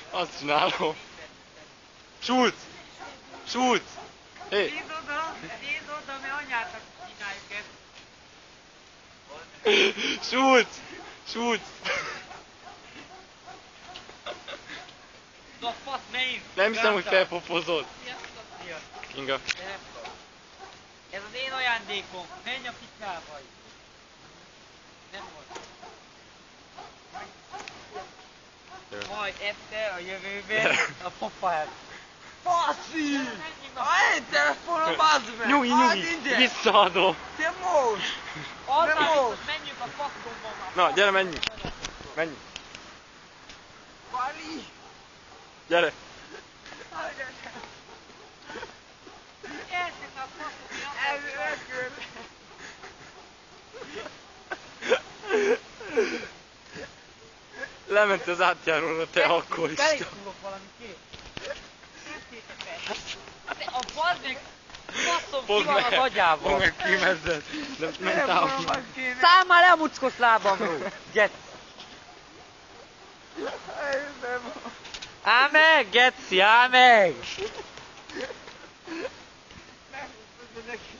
Azt csinálom. Schulz! Schulz! Hé! Nézd oda, mert anyátok csináljuk ezt. Schulz! Schulz! A fasz, ne én! Nem hiszem, hogy felpopozod. Sziasztok! Inga. Ez az én ajándékom. Menj a picsába! Nem volt. Majd egyszer a jövőben a popád. Faszi! A én telefonom, bazd meg! Nyugi! Visszaadom! Te most! Aztán menjünk a faszomba már. Na, gyere, menjünk! Menjünk! Pali! Gyere! Elszünk a faszomba. Elrökül! Lement az átjáróra, te alkoholista. Belépszulok valami kép. A bazd meg faszom ki van az agyával. Fogd meg kimezzed. De nem távol. Szállj már le a muckos lábamról. Geci. Állj meg, Geci, állj meg! Nem tudod neki.